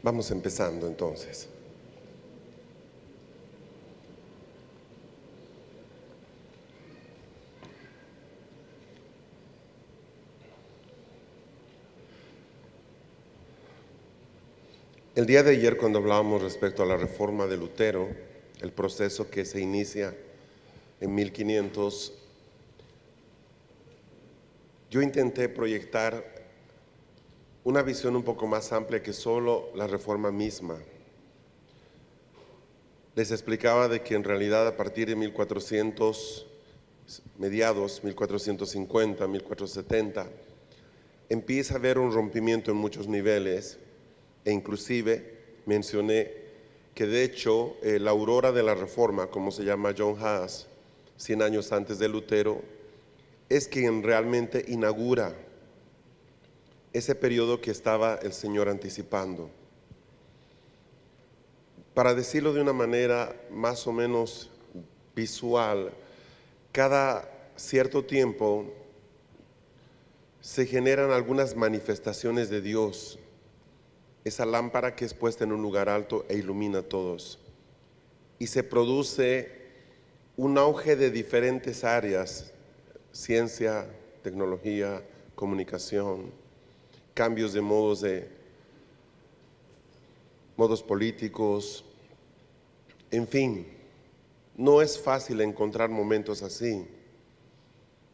Vamos empezando entonces. El día de ayer, cuando hablábamos respecto a la reforma de Lutero, el proceso que se inicia en 1500, yo intenté proyectar una visión un poco más amplia que solo la reforma misma. Les explicaba de que en realidad a partir de 1400, mediados 1450, 1470, empieza a haber un rompimiento en muchos niveles, e inclusive mencioné que de hecho la aurora de la reforma, como se llama John Huss, 100 años antes de Lutero, es quien realmente inaugura ese periodo que estaba el Señor anticipando. Para decirlo de una manera más o menos visual, cada cierto tiempo se generan algunas manifestaciones de Dios, esa lámpara que es puesta en un lugar alto e ilumina a todos. Y se produce un auge de diferentes áreas: ciencia, tecnología, comunicación, cambios de modos políticos, en fin, no es fácil encontrar momentos así.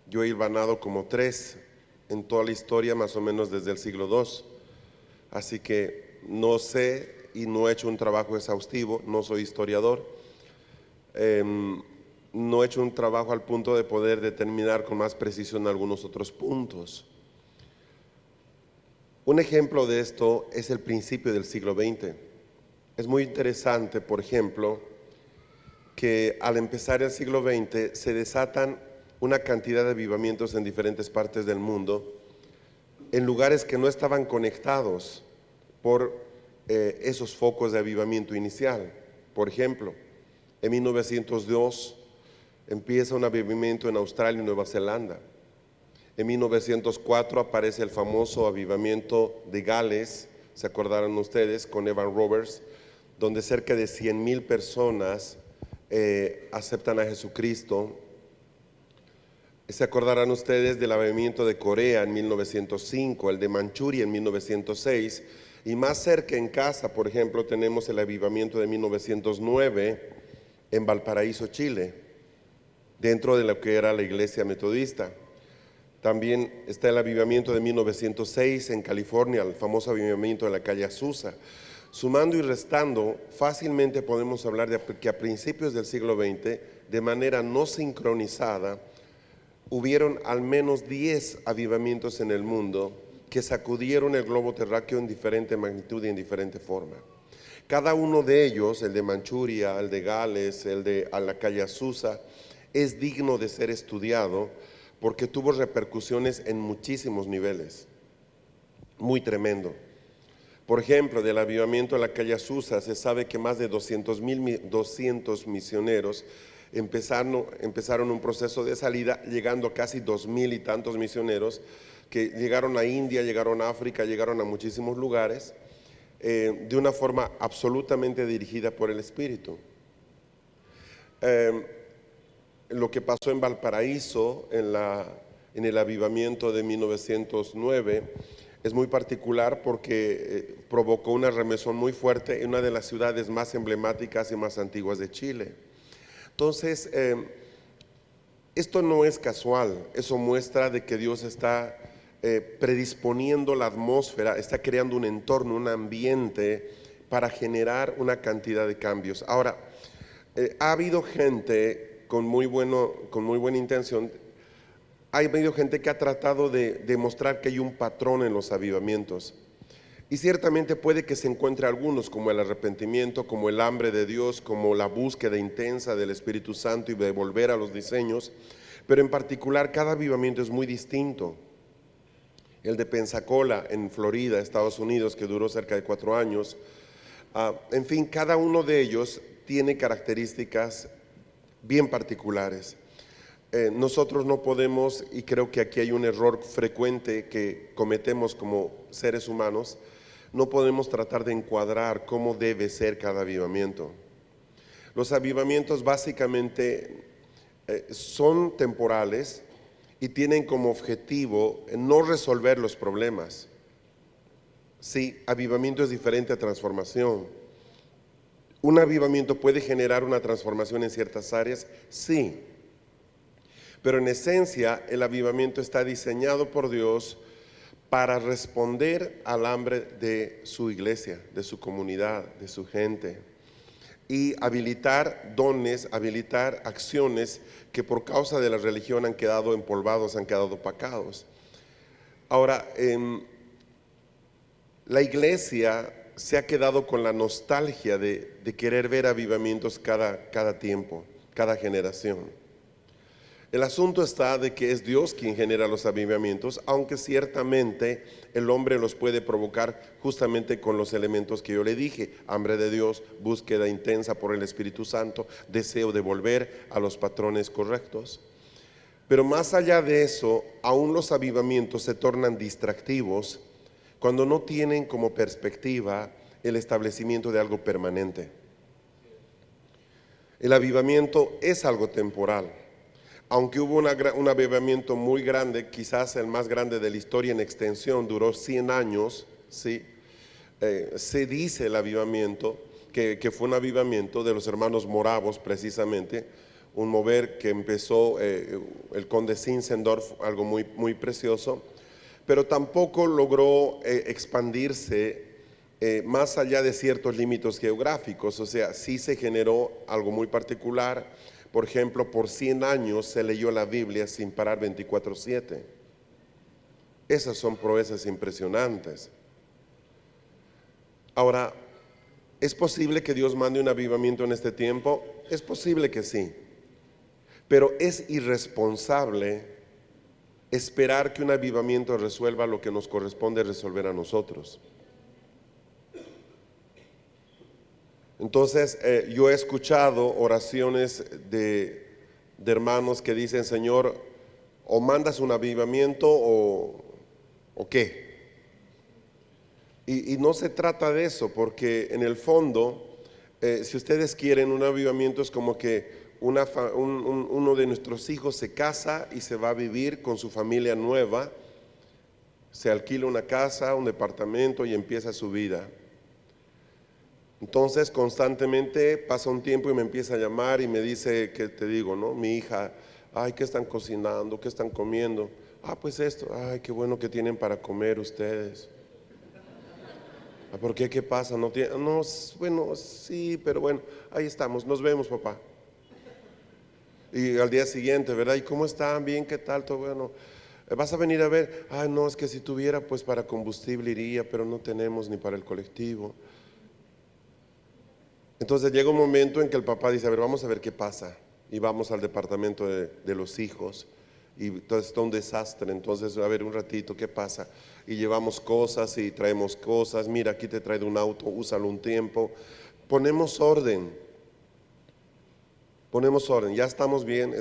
Yo he hilvanado como 3 en toda la historia, más o menos desde el siglo II, así que no sé y no he hecho un trabajo exhaustivo, no soy historiador, no he hecho un trabajo al punto de poder determinar con más precisión algunos otros puntos. Un ejemplo de esto es el principio del siglo XX. Es muy interesante, por ejemplo, que al empezar el siglo XX se desatan una cantidad de avivamientos en diferentes partes del mundo, en lugares que no estaban conectados por esos focos de avivamiento inicial. Por ejemplo, en 1902 empieza un avivamiento en Australia y Nueva Zelanda. En 1904 aparece el famoso avivamiento de Gales, se acordarán ustedes, con Evan Roberts, donde cerca de 100,000 personas aceptan a Jesucristo. Se acordarán ustedes del avivamiento de Corea en 1905, el de Manchuria en 1906, y más cerca en casa, por ejemplo, tenemos el avivamiento de 1909 en Valparaíso, Chile, dentro de lo que era la iglesia metodista. También está el avivamiento de 1906 en California, el famoso avivamiento de la calle Azusa. Sumando y restando, fácilmente podemos hablar de que a principios del siglo XX, de manera no sincronizada, hubieron al menos 10 avivamientos en el mundo que sacudieron el globo terráqueo en diferente magnitud y en diferente forma. Cada uno de ellos, el de Manchuria, el de Gales, el de la calle Azusa, es digno de ser estudiado porque tuvo repercusiones en muchísimos niveles, muy tremendo. Por ejemplo, del avivamiento de la calle Azusa se sabe que más de 200 misioneros empezaron un proceso de salida, llegando a casi 2,000 y tantos misioneros que llegaron a India, llegaron a África, llegaron a muchísimos lugares, de una forma absolutamente dirigida por el Espíritu. Lo que pasó en Valparaíso, en el avivamiento de 1909, es muy particular porque provocó una remesón muy fuerte en una de las ciudades más emblemáticas y más antiguas de Chile. Entonces, esto no es casual, eso muestra de que Dios está predisponiendo la atmósfera, está creando un entorno, un ambiente para generar una cantidad de cambios. Ahora, ha habido gente con muy buena intención, ha habido gente que ha tratado de demostrar que hay un patrón en los avivamientos. Y ciertamente puede que se encuentre algunos, como el arrepentimiento, como el hambre de Dios, como la búsqueda intensa del Espíritu Santo y de volver a los diseños, pero en particular cada avivamiento es muy distinto. El de Pensacola en Florida, Estados Unidos, que duró cerca de 4 años, en fin, cada uno de ellos tiene características bien particulares. Nosotros no podemos, y creo que aquí hay un error frecuente que cometemos como seres humanos, no podemos tratar de encuadrar cómo debe ser cada avivamiento. Los avivamientos básicamente son temporales y tienen como objetivo no resolver los problemas. Sí, avivamiento es diferente a transformación. ¿Un avivamiento puede generar una transformación en ciertas áreas? Sí. Pero en esencia, el avivamiento está diseñado por Dios para responder al hambre de su iglesia, de su comunidad, de su gente, y habilitar dones, habilitar acciones que por causa de la religión han quedado empolvados, han quedado opacados. Ahora, la iglesia se ha quedado con la nostalgia de querer ver avivamientos cada tiempo, cada generación. El asunto está de que es Dios quien genera los avivamientos, aunque ciertamente el hombre los puede provocar justamente con los elementos que yo le dije: hambre de Dios, búsqueda intensa por el Espíritu Santo, deseo de volver a los patrones correctos. Pero más allá de eso, aún los avivamientos se tornan distractivos cuando no tienen como perspectiva el establecimiento de algo permanente. El avivamiento es algo temporal. Aunque hubo un avivamiento muy grande, quizás el más grande de la historia en extensión, duró 100 años, ¿sí? Se dice el avivamiento, que fue un avivamiento de los hermanos moravos precisamente, un mover que empezó el conde Zinzendorf, algo muy, muy precioso, pero tampoco logró expandirse más allá de ciertos límites geográficos. O sea, sí se generó algo muy particular. Por ejemplo, por 100 años se leyó la Biblia sin parar 24/7. Esas son proezas impresionantes. Ahora, ¿es posible que Dios mande un avivamiento en este tiempo? Es posible que sí, pero es irresponsable esperar que un avivamiento resuelva lo que nos corresponde resolver a nosotros. Entonces, yo he escuchado oraciones de hermanos que dicen: Señor, o mandas un avivamiento o qué. Y no se trata de eso, porque en el fondo, si ustedes quieren, un avivamiento es como que uno de nuestros hijos se casa y se va a vivir con su familia nueva, se alquila una casa, un departamento y empieza su vida. Entonces constantemente pasa un tiempo y me empieza a llamar y me dice: ¿qué te digo, no? Mi hija, ay, ¿qué están cocinando? ¿Qué están comiendo? Ah, pues esto. Ay, qué bueno que tienen para comer ustedes. ¿Por qué? ¿Qué pasa? No tiene, no, bueno, sí, pero bueno, ahí estamos, nos vemos, papá. Y al día siguiente, ¿verdad? ¿Y cómo están? Bien, ¿qué tal? Todo bueno. ¿Vas a venir a ver? Ay, no, es que si tuviera pues para combustible iría, pero no tenemos ni para el colectivo. Entonces llega un momento en que el papá dice: a ver, vamos a ver qué pasa. Y vamos al departamento de los hijos. Y entonces está un desastre. Entonces, a ver, un ratito, ¿qué pasa? Y llevamos cosas y traemos cosas. Mira, aquí te trae un auto, úsalo un tiempo. Ponemos orden. Ya estamos bien.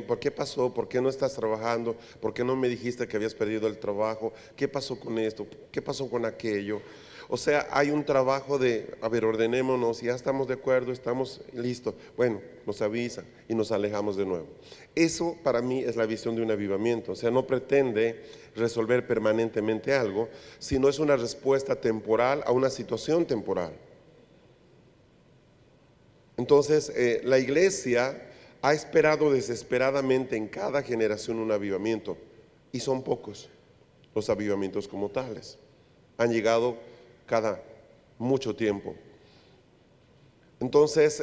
¿Por qué pasó? ¿Por qué no estás trabajando? ¿Por qué no me dijiste que habías perdido el trabajo? ¿Qué pasó con esto? ¿Qué pasó con aquello? O sea, hay un trabajo de, a ver, ordenémonos, ya estamos de acuerdo, estamos listos. Bueno, nos avisan y nos alejamos de nuevo. Eso para mí es la visión de un avivamiento. O sea, no pretende resolver permanentemente algo, sino es una respuesta temporal a una situación temporal. Entonces, la iglesia ha esperado desesperadamente en cada generación un avivamiento, y son pocos los avivamientos como tales. Han llegado cada mucho tiempo. Entonces,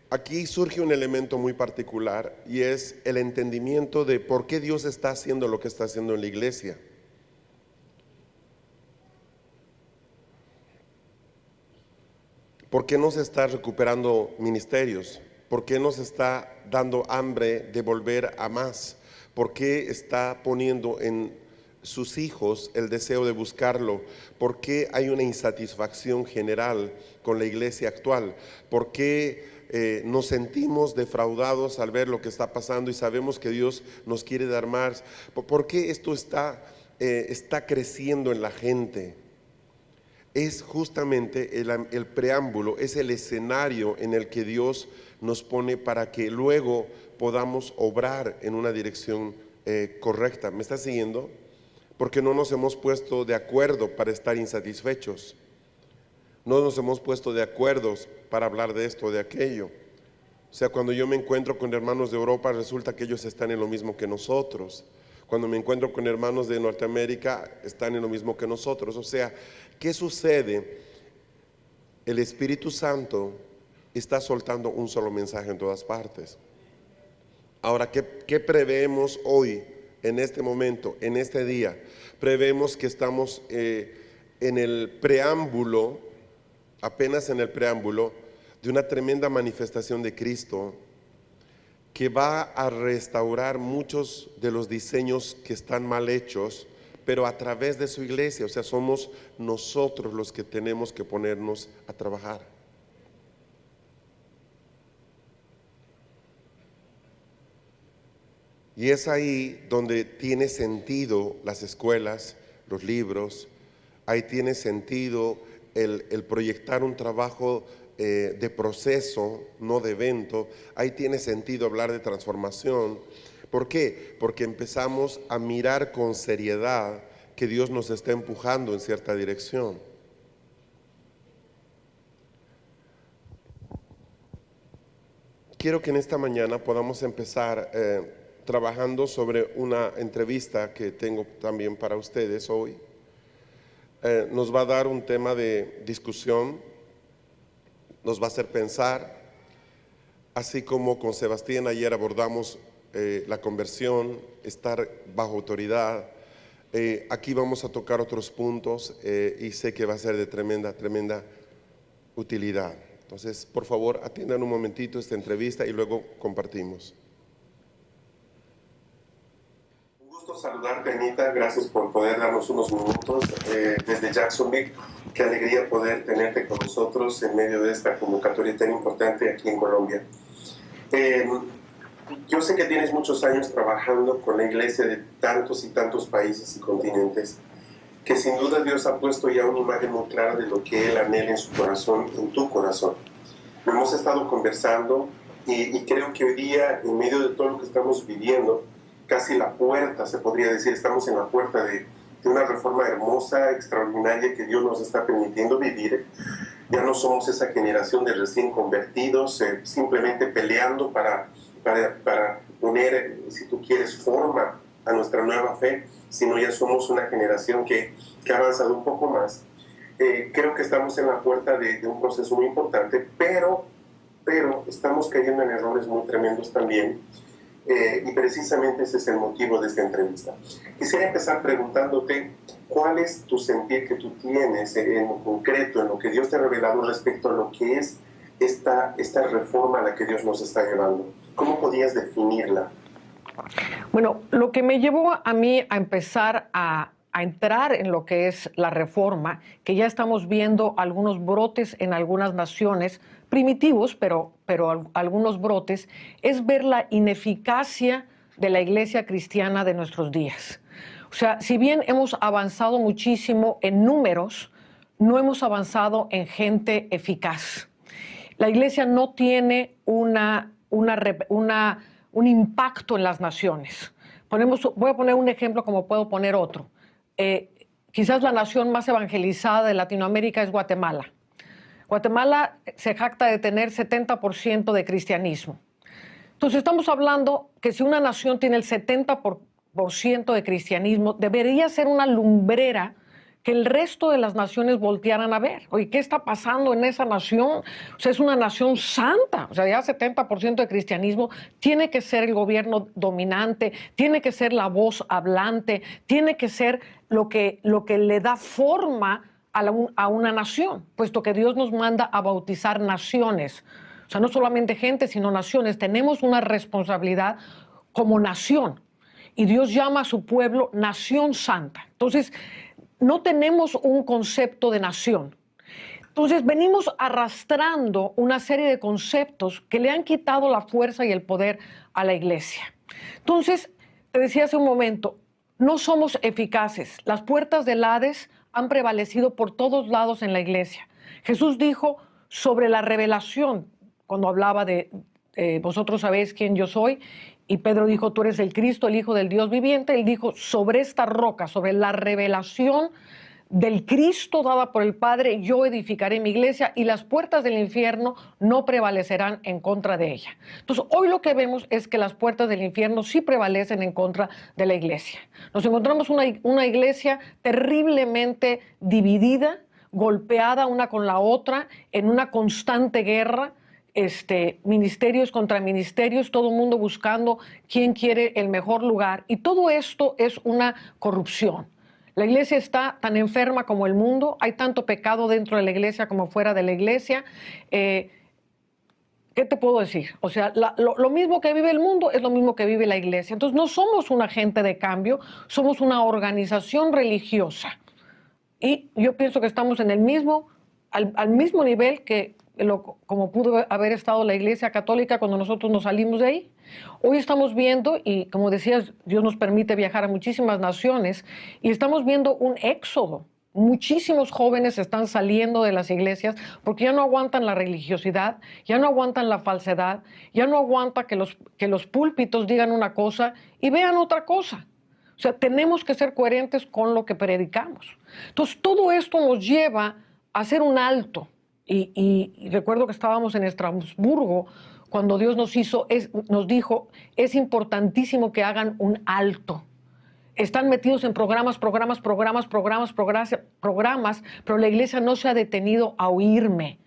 aquí surge un elemento muy particular, y es el entendimiento de por qué Dios está haciendo lo que está haciendo en la iglesia. ¿Por qué no se está recuperando ministerios? ¿Por qué no se está dando hambre de volver a más? ¿Por qué está poniendo en sus hijos el deseo de buscarlo? ¿Por qué hay una insatisfacción general con la iglesia actual? ¿Por qué nos sentimos defraudados al ver lo que está pasando y sabemos que Dios nos quiere dar más? ¿Por qué esto está creciendo en la gente? es justamente el preámbulo, es el escenario en el que Dios nos pone para que luego podamos obrar en una dirección correcta. ¿Me está siguiendo? Porque no nos hemos puesto de acuerdo para estar insatisfechos. No nos hemos puesto de acuerdo para hablar de esto o de aquello. O sea, cuando yo me encuentro con hermanos de Europa, resulta que ellos están en lo mismo que nosotros. Cuando me encuentro con hermanos de Norteamérica, están en lo mismo que nosotros. O sea, ¿qué sucede? El Espíritu Santo está soltando un solo mensaje en todas partes. Ahora, ¿qué preveemos hoy, en este momento, en este día? Preveemos que estamos en el preámbulo, apenas en el preámbulo, de una tremenda manifestación de Cristo que va a restaurar muchos de los diseños que están mal hechos, pero a través de su iglesia. O sea, somos nosotros los que tenemos que ponernos a trabajar. Y es ahí donde tiene sentido las escuelas, los libros, ahí tiene sentido el proyectar un trabajo de proceso, no de evento. Ahí tiene sentido hablar de transformación. ¿Por qué? Porque empezamos a mirar con seriedad que Dios nos está empujando en cierta dirección. Quiero que en esta mañana podamos empezar trabajando sobre una entrevista que tengo también para ustedes hoy. Nos va a dar un tema de discusión, nos va a hacer pensar, así como con Sebastián ayer abordamos la conversión, estar bajo autoridad. Aquí vamos a tocar otros puntos y sé que va a ser de tremenda utilidad. Entonces, por favor, atiendan un momentito esta entrevista y luego compartimos. Un gusto saludarte, Anita. Gracias por poder darnos unos minutos desde Jacksonville. Qué alegría poder tenerte con nosotros en medio de esta convocatoria tan importante aquí en Colombia. Yo sé que tienes muchos años trabajando con la iglesia de tantos y tantos países y continentes, que sin duda Dios ha puesto ya una imagen muy clara de lo que Él anhela en su corazón, en tu corazón. Hemos estado conversando y creo que hoy día, en medio de todo lo que estamos viviendo, casi la puerta, se podría decir, estamos en la puerta de una reforma hermosa, extraordinaria que Dios nos está permitiendo vivir. Ya no somos esa generación de recién convertidos, simplemente peleando para poner, si tú quieres, forma a nuestra nueva fe, sino ya somos una generación que ha avanzado un poco más. Creo que estamos en la puerta de un proceso muy importante, pero estamos cayendo en errores muy tremendos también, y precisamente ese es el motivo de esta entrevista. Quisiera empezar preguntándote cuál es tu sentir que tú tienes en concreto, en lo que Dios te ha revelado respecto a lo que es esta reforma a la que Dios nos está llevando. ¿Cómo podías definirla? Bueno, lo que me llevó a mí a empezar a entrar en lo que es la reforma, que ya estamos viendo algunos brotes en algunas naciones, primitivos, pero algunos brotes, es ver la ineficacia de la iglesia cristiana de nuestros días. O sea, si bien hemos avanzado muchísimo en números, no hemos avanzado en gente eficaz. La iglesia no tiene un impacto en las naciones. Voy a poner un ejemplo como puedo poner otro. Quizás la nación más evangelizada de Latinoamérica es Guatemala. Guatemala se jacta de tener 70% de cristianismo. Entonces estamos hablando que si una nación tiene el 70% de cristianismo, debería ser una lumbrera que el resto de las naciones voltearan a ver. Oye, ¿qué está pasando en esa nación? O sea, es una nación santa. O sea, ya 70% de cristianismo, tiene que ser el gobierno dominante, tiene que ser la voz hablante, tiene que ser lo que le da forma a una nación, puesto que Dios nos manda a bautizar naciones. O sea, no solamente gente, sino naciones. Tenemos una responsabilidad como nación. Y Dios llama a su pueblo nación santa. Entonces, no tenemos un concepto de nación. Entonces venimos arrastrando una serie de conceptos que le han quitado la fuerza y el poder a la iglesia. Entonces, te decía hace un momento, no somos eficaces. Las puertas del Hades han prevalecido por todos lados en la iglesia. Jesús dijo sobre la revelación, cuando hablaba de vosotros sabéis quién yo soy, y Pedro dijo, tú eres el Cristo, el Hijo del Dios viviente. Él dijo, sobre esta roca, sobre la revelación del Cristo dada por el Padre, yo edificaré mi iglesia y las puertas del infierno no prevalecerán en contra de ella. Entonces, hoy lo que vemos es que las puertas del infierno sí prevalecen en contra de la iglesia. Nos encontramos una iglesia terriblemente dividida, golpeada una con la otra, en una constante guerra, ministerios contra ministerios, todo el mundo buscando quién quiere el mejor lugar. Y todo esto es una corrupción. La iglesia está tan enferma como el mundo, hay tanto pecado dentro de la iglesia como fuera de la iglesia. ¿Qué te puedo decir? O sea, lo mismo que vive el mundo es lo mismo que vive la iglesia. Entonces no somos un agente de cambio, somos una organización religiosa. Y yo pienso que estamos en el mismo, al mismo nivel que como pudo haber estado la Iglesia Católica cuando nosotros nos salimos de ahí. Hoy estamos viendo, y como decías, Dios nos permite viajar a muchísimas naciones, y estamos viendo un éxodo. Muchísimos jóvenes están saliendo de las iglesias porque ya no aguantan la religiosidad, ya no aguantan la falsedad, ya no aguanta que los púlpitos digan una cosa y vean otra cosa. O sea, tenemos que ser coherentes con lo que predicamos. Entonces, todo esto nos lleva a hacer un alto. Y recuerdo que estábamos en Estrasburgo cuando Dios nos dijo, es importantísimo que hagan un alto. Están metidos en programas, pero la iglesia no se ha detenido a oírme.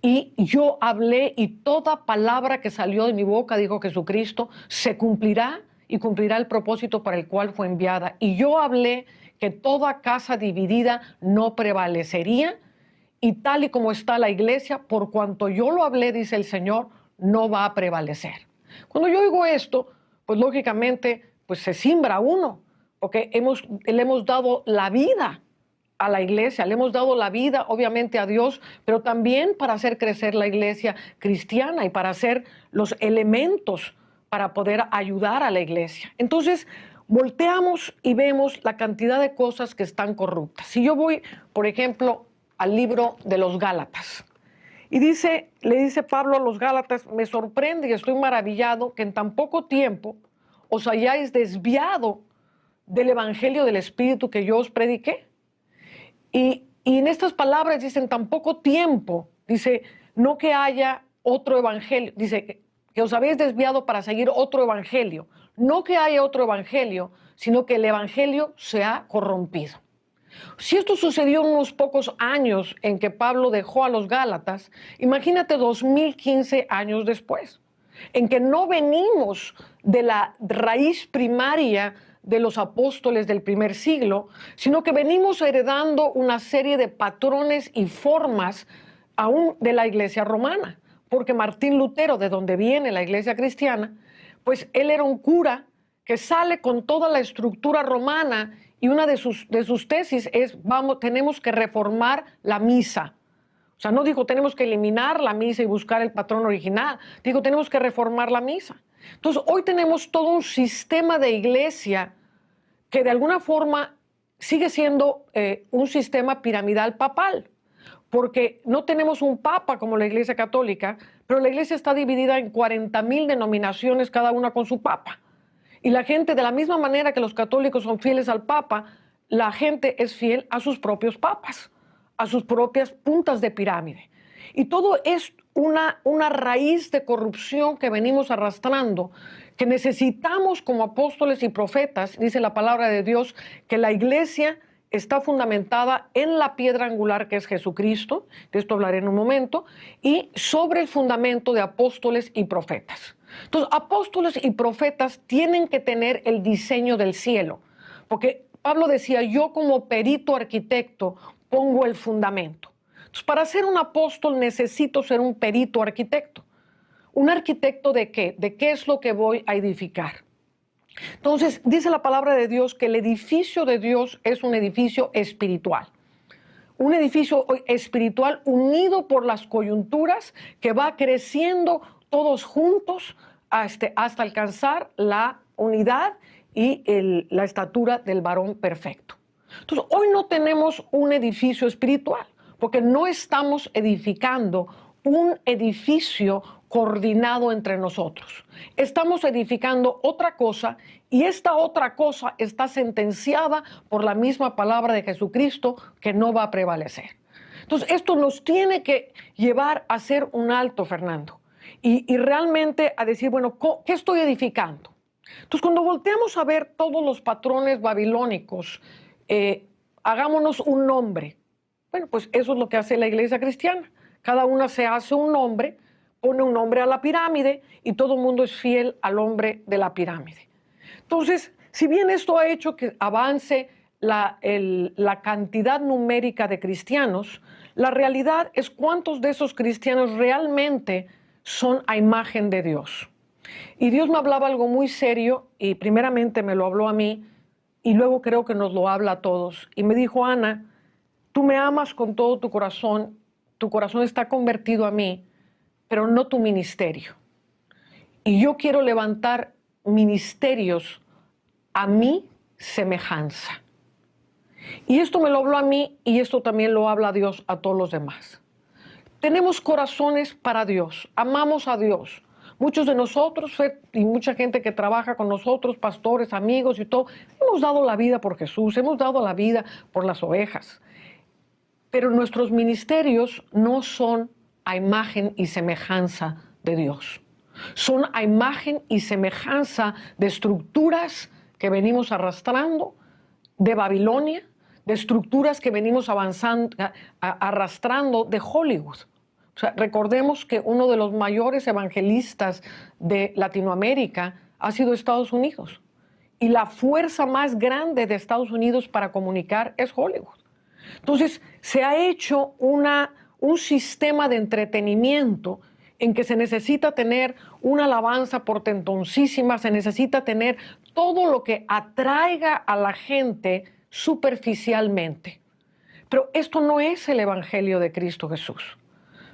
Y yo hablé y toda palabra que salió de mi boca, dijo Jesucristo, se cumplirá y cumplirá el propósito para el cual fue enviada. Y yo hablé que toda casa dividida no prevalecería, y tal y como está la iglesia, por cuanto yo lo hablé, dice el Señor, no va a prevalecer. Cuando yo oigo esto, pues lógicamente pues se simbra uno, porque le hemos dado la vida a la iglesia, le hemos dado la vida obviamente a Dios, pero también para hacer crecer la iglesia cristiana y para hacer los elementos para poder ayudar a la iglesia. Entonces, volteamos y vemos la cantidad de cosas que están corruptas. Si yo voy, por ejemplo, al libro de los Gálatas, y le dice Pablo a los Gálatas, me sorprende y estoy maravillado que en tan poco tiempo os hayáis desviado del evangelio del Espíritu que yo os prediqué. Y en estas palabras dice, en tan poco tiempo, dice, no que haya otro evangelio, dice, que os habéis desviado para seguir otro evangelio, no que haya otro evangelio, sino que el evangelio se ha corrompido. Si esto sucedió en unos pocos años en que Pablo dejó a los Gálatas, imagínate 2015 años después, en que no venimos de la raíz primaria de los apóstoles del primer siglo, sino que venimos heredando una serie de patrones y formas aún de la iglesia romana, porque Martín Lutero, de donde viene la iglesia cristiana, pues él era un cura que sale con toda la estructura romana. Y una de sus tesis es, tenemos que reformar la misa. O sea, no dijo, tenemos que eliminar la misa y buscar el patrón original. Dijo, tenemos que reformar la misa. Entonces, hoy tenemos todo un sistema de iglesia que de alguna forma sigue siendo un sistema piramidal papal. Porque no tenemos un papa como la Iglesia Católica, pero la iglesia está dividida en 40,000 denominaciones, cada una con su papa. Y la gente, de la misma manera que los católicos son fieles al Papa, la gente es fiel a sus propios papas, a sus propias puntas de pirámide. Y todo es una raíz de corrupción que venimos arrastrando, que necesitamos como apóstoles y profetas, dice la palabra de Dios, que la iglesia está fundamentada en la piedra angular que es Jesucristo, de esto hablaré en un momento, y sobre el fundamento de apóstoles y profetas. Entonces, apóstoles y profetas tienen que tener el diseño del cielo, porque Pablo decía, yo como perito arquitecto pongo el fundamento. Entonces, para ser un apóstol necesito ser un perito arquitecto. ¿Un arquitecto de qué? ¿De qué es lo que voy a edificar? Entonces, dice la palabra de Dios que el edificio de Dios es un edificio espiritual. Un edificio espiritual unido por las coyunturas que va creciendo todos juntos hasta alcanzar la unidad y la estatura del varón perfecto. Entonces, hoy no tenemos un edificio espiritual, porque no estamos edificando un edificio coordinado entre nosotros. Estamos edificando otra cosa y esta otra cosa está sentenciada por la misma palabra de Jesucristo que no va a prevalecer. Entonces, esto nos tiene que llevar a hacer un alto, Fernando, y realmente a decir, bueno, ¿qué estoy edificando? Entonces, cuando volteamos a ver todos los patrones babilónicos, hagámonos un nombre. Bueno, pues eso es lo que hace la iglesia cristiana. Cada una se hace un nombre, pone un nombre a la pirámide y todo el mundo es fiel al hombre de la pirámide. Entonces, si bien esto ha hecho que avance la cantidad numérica de cristianos, la realidad es cuántos de esos cristianos realmente son a imagen de Dios. Y Dios me hablaba algo muy serio y primeramente me lo habló a mí y luego creo que nos lo habla a todos. Y me dijo, Ana, tú me amas con todo tu corazón está convertido a mí, pero no tu ministerio. Y yo quiero levantar ministerios a mi semejanza. Y esto me lo habló a mí y esto también lo habla Dios a todos los demás. Tenemos corazones para Dios, amamos a Dios. Muchos de nosotros y mucha gente que trabaja con nosotros, pastores, amigos y todo, hemos dado la vida por Jesús, hemos dado la vida por las ovejas. Pero nuestros ministerios no son a imagen y semejanza de Dios. Son a imagen y semejanza de estructuras que venimos arrastrando de Babilonia, de estructuras que venimos arrastrando de Hollywood. O sea, recordemos que uno de los mayores evangelistas de Latinoamérica ha sido Estados Unidos. Y la fuerza más grande de Estados Unidos para comunicar es Hollywood. Entonces, se ha hecho un sistema de entretenimiento en que se necesita tener una alabanza portentoncísima, se necesita tener todo lo que atraiga a la gente superficialmente. Pero esto no es el Evangelio de Cristo Jesús.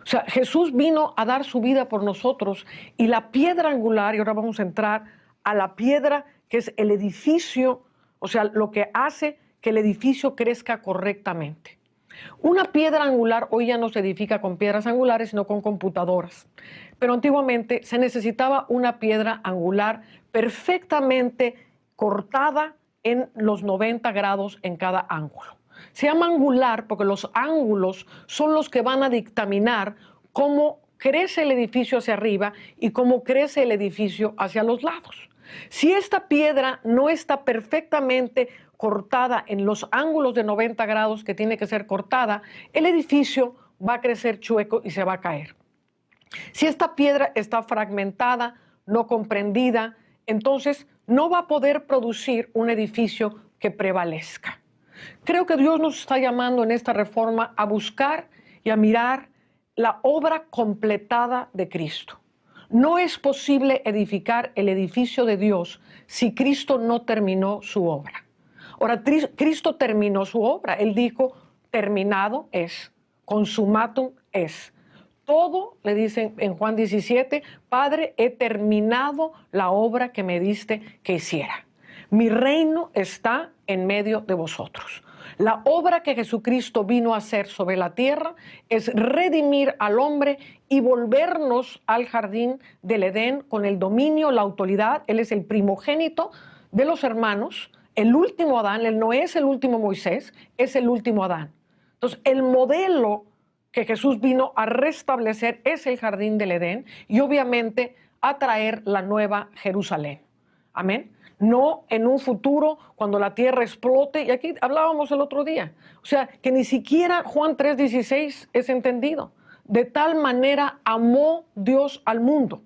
O sea, Jesús vino a dar su vida por nosotros y la piedra angular, y ahora vamos a entrar a la piedra que es el edificio, o sea, lo que hace que el edificio crezca correctamente. Una piedra angular hoy ya no se edifica con piedras angulares, sino con computadoras. Pero antiguamente se necesitaba una piedra angular perfectamente cortada en los 90 grados en cada ángulo. Se llama angular porque los ángulos son los que van a dictaminar cómo crece el edificio hacia arriba y cómo crece el edificio hacia los lados. Si esta piedra no está perfectamente cortada en los ángulos de 90 grados que tiene que ser cortada, el edificio va a crecer chueco y se va a caer. Si esta piedra está fragmentada, no comprendida, entonces no va a poder producir un edificio que prevalezca. Creo que Dios nos está llamando en esta reforma a buscar y a mirar la obra completada de Cristo. No es posible edificar el edificio de Dios si Cristo no terminó su obra. Ahora, Cristo terminó su obra. Él dijo, terminado es, consumatum es. Todo, le dicen en Juan 17, Padre, he terminado la obra que me diste que hiciera. Mi reino está en medio de vosotros. La obra que Jesucristo vino a hacer sobre la tierra es redimir al hombre y volvernos al jardín del Edén con el dominio, la autoridad. Él es el primogénito de los hermanos, el último Adán. Él no es el último Moisés, es el último Adán. Entonces, el modelo que Jesús vino a restablecer es el jardín del Edén y obviamente a traer la nueva Jerusalén. Amén. No en un futuro cuando la tierra explote, y aquí hablábamos el otro día, o sea, que ni siquiera Juan 3:16 es entendido. De tal manera amó Dios al mundo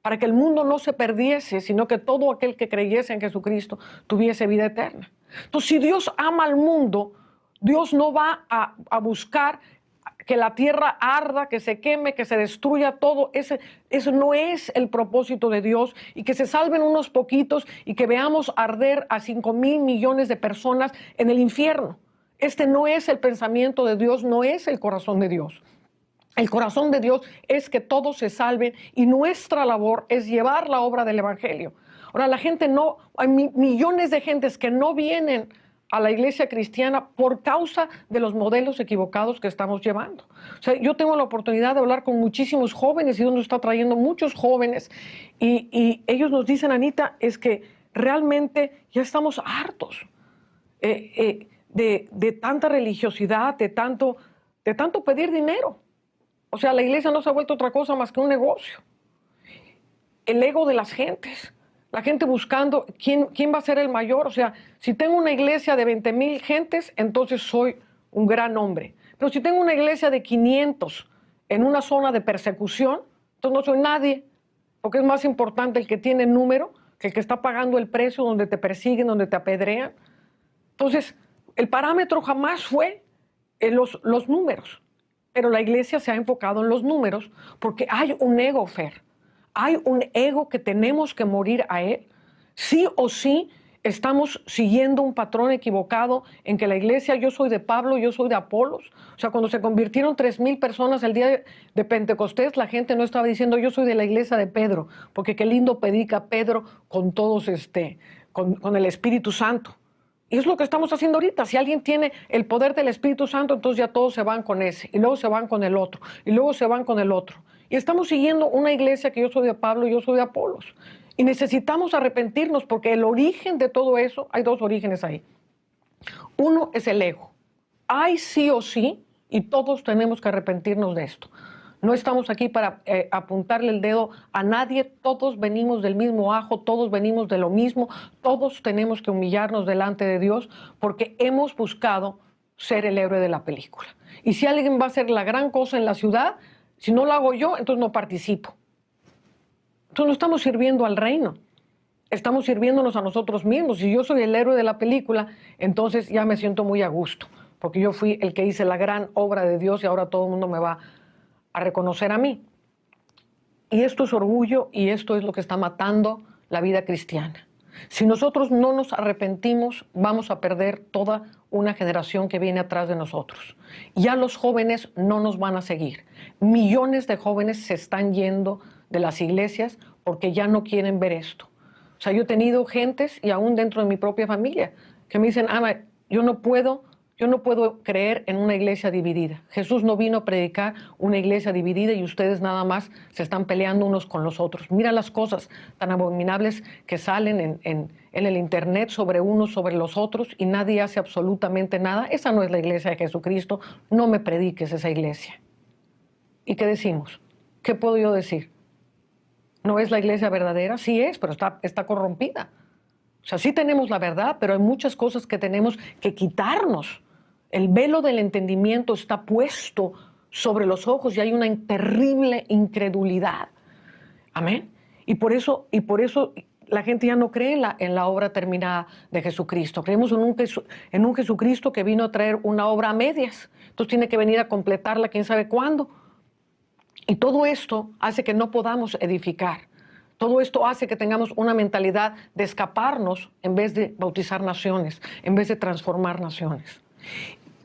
para que el mundo no se perdiese, sino que todo aquel que creyese en Jesucristo tuviese vida eterna. Entonces, si Dios ama al mundo, Dios no va a buscar que la tierra arda, que se queme, que se destruya todo. Eso no es el propósito de Dios, y que se salven unos poquitos y que veamos arder a 5,000 millones de personas en el infierno. Este no es el pensamiento de Dios, no es el corazón de Dios. El corazón de Dios es que todos se salven y nuestra labor es llevar la obra del Evangelio. Ahora, la gente no, hay millones de gentes que no vienen a la iglesia cristiana por causa de los modelos equivocados que estamos llevando. O sea, yo tengo la oportunidad de hablar con muchísimos jóvenes y Dios nos está trayendo muchos jóvenes y ellos nos dicen, Anita, es que realmente ya estamos hartos de tanta religiosidad, de tanto pedir dinero. O sea, la iglesia no se ha vuelto otra cosa más que un negocio. El ego de las gentes. La gente buscando quién va a ser el mayor. O sea, si tengo una iglesia de 20,000 gentes, entonces soy un gran hombre. Pero si tengo una iglesia de 500 en una zona de persecución, entonces no soy nadie. Porque es más importante el que tiene número que el que está pagando el precio donde te persiguen, donde te apedrean. Entonces, el parámetro jamás fue los números. Pero la iglesia se ha enfocado en los números porque hay un ego, Fer. Hay un ego que tenemos que morir a él. Sí o sí estamos siguiendo un patrón equivocado en que la iglesia, yo soy de Pablo, yo soy de Apolos. O sea, cuando se convirtieron 3,000 personas el día de Pentecostés, la gente no estaba diciendo yo soy de la iglesia de Pedro, porque qué lindo predica Pedro con todos con el Espíritu Santo. Y es lo que estamos haciendo ahorita. Si alguien tiene el poder del Espíritu Santo, entonces ya todos se van con ese, y luego se van con el otro, y luego se van con el otro. Y estamos siguiendo una iglesia que yo soy de Pablo y yo soy de Apolos. Y necesitamos arrepentirnos porque el origen de todo eso, hay dos orígenes ahí. Uno es el ego. Hay sí o sí, y todos tenemos que arrepentirnos de esto. No estamos aquí para apuntarle el dedo a nadie, todos venimos del mismo ajo, todos venimos de lo mismo, todos tenemos que humillarnos delante de Dios porque hemos buscado ser el héroe de la película. Y si alguien va a hacer la gran cosa en la ciudad, si no lo hago yo, entonces no participo. Entonces no estamos sirviendo al reino, estamos sirviéndonos a nosotros mismos. Si yo soy el héroe de la película, entonces ya me siento muy a gusto, porque yo fui el que hice la gran obra de Dios y ahora todo el mundo me va a reconocer a mí. Y esto es orgullo y esto es lo que está matando la vida cristiana. Si nosotros no nos arrepentimos, vamos a perder toda una generación que viene atrás de nosotros. Ya los jóvenes no nos van a seguir. Millones de jóvenes se están yendo de las iglesias porque ya no quieren ver esto. O sea, yo he tenido gentes, y aún dentro de mi propia familia, que me dicen, Ana, yo no puedo creer en una iglesia dividida. Jesús no vino a predicar una iglesia dividida y ustedes nada más se están peleando unos con los otros. Mira las cosas tan abominables que salen en el internet sobre unos, sobre los otros, y nadie hace absolutamente nada. Esa no es la iglesia de Jesucristo. No me prediques esa iglesia. ¿Y qué decimos? ¿Qué puedo yo decir? ¿No es la iglesia verdadera? Sí es, pero está corrompida. O sea, sí tenemos la verdad, pero hay muchas cosas que tenemos que quitarnos. El velo del entendimiento está puesto sobre los ojos y hay una terrible incredulidad. Amén. Y por eso la gente ya no cree en la obra terminada de Jesucristo. Creemos en un Jesucristo que vino a traer una obra a medias. Entonces tiene que venir a completarla quién sabe cuándo. Y todo esto hace que no podamos edificar. Todo esto hace que tengamos una mentalidad de escaparnos en vez de bautizar naciones, en vez de transformar naciones.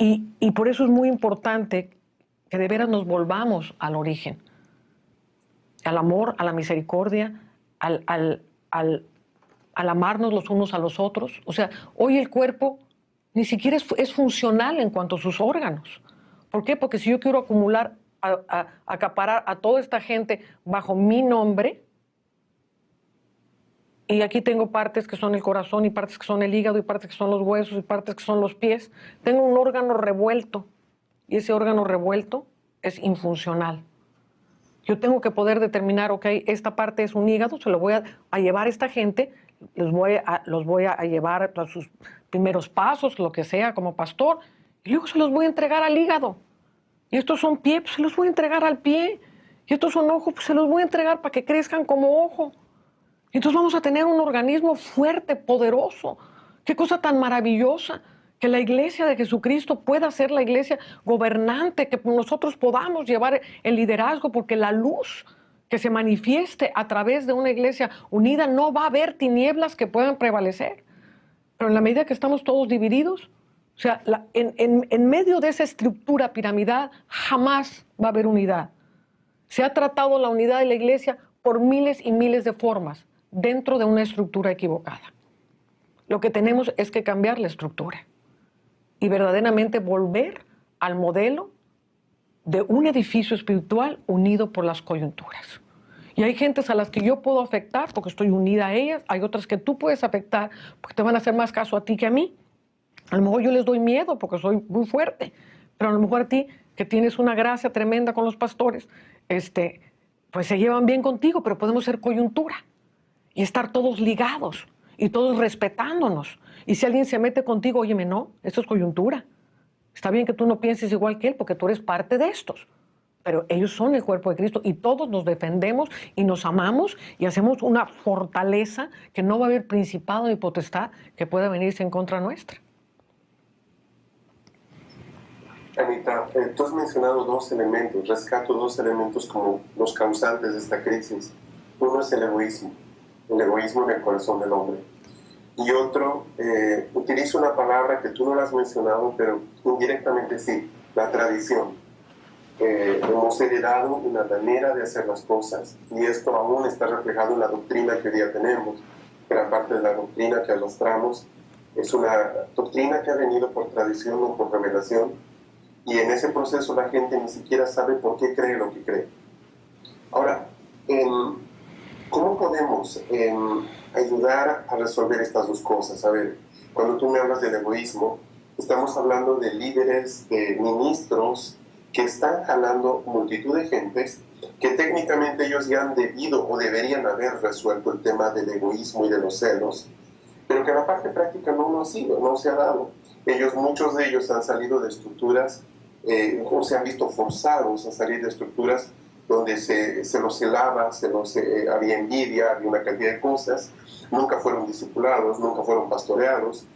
Y por eso es muy importante que de veras nos volvamos al origen, al amor, a la misericordia, al amarnos los unos a los otros. O sea, hoy el cuerpo ni siquiera es funcional en cuanto a sus órganos. ¿Por qué? Porque si yo quiero acaparar a toda esta gente bajo mi nombre, y aquí tengo partes que son el corazón y partes que son el hígado y partes que son los huesos y partes que son los pies. Tengo un órgano revuelto y ese órgano revuelto es infuncional. Yo tengo que poder determinar, ok, esta parte es un hígado, se lo voy a llevar a esta gente, los voy a llevar a sus primeros pasos, lo que sea, como pastor, y luego se los voy a entregar al hígado. Y estos son pies, pues se los voy a entregar al pie. Y estos son ojos, pues se los voy a entregar para que crezcan como ojo. Entonces vamos a tener un organismo fuerte, poderoso. Qué cosa tan maravillosa que la iglesia de Jesucristo pueda ser la iglesia gobernante, que nosotros podamos llevar el liderazgo, porque la luz que se manifieste a través de una iglesia unida no va a haber tinieblas que puedan prevalecer. Pero en la medida que estamos todos divididos, O sea, en medio de esa estructura piramidal jamás va a haber unidad. Se ha tratado la unidad de la iglesia por miles y miles de formas dentro de una estructura equivocada. Lo que tenemos es que cambiar la estructura y verdaderamente volver al modelo de un edificio espiritual unido por las coyunturas. Y hay gentes a las que yo puedo afectar porque estoy unida a ellas, hay otras que tú puedes afectar porque te van a hacer más caso a ti que a mí. A lo mejor yo les doy miedo porque soy muy fuerte, pero a lo mejor a ti, que tienes una gracia tremenda con los pastores, pues se llevan bien contigo, pero podemos ser coyuntura y estar todos ligados y todos respetándonos. Y si alguien se mete contigo, óyeme, no, esto es coyuntura. Está bien que tú no pienses igual que él porque tú eres parte de estos, pero ellos son el cuerpo de Cristo y todos nos defendemos y nos amamos y hacemos una fortaleza que no va a haber principado ni potestad que pueda venirse en contra nuestra. Anita, tú has mencionado dos elementos, rescato dos elementos como los causantes de esta crisis. Uno es el egoísmo en el corazón del hombre. Y otro, utilizo una palabra que tú no la has mencionado, pero indirectamente sí, la tradición. Hemos heredado una manera de hacer las cosas y esto aún está reflejado en la doctrina que hoy día tenemos. Gran parte de la doctrina que arrastramos es una doctrina que ha venido por tradición o por revelación, y en ese proceso la gente ni siquiera sabe por qué cree lo que cree. Ahora, ¿cómo podemos ayudar a resolver estas dos cosas? A ver, cuando tú me hablas del egoísmo, estamos hablando de líderes, de ministros que están jalando multitud de gentes que técnicamente ellos ya han debido o deberían haber resuelto el tema del egoísmo y de los celos, pero que en la parte práctica no lo ha sido, no se ha dado. Muchos de ellos han salido de estructuras o se han visto forzados a salir de estructuras donde se los celaba, había envidia, había una cantidad de cosas, nunca fueron discipulados, nunca fueron pastoreados.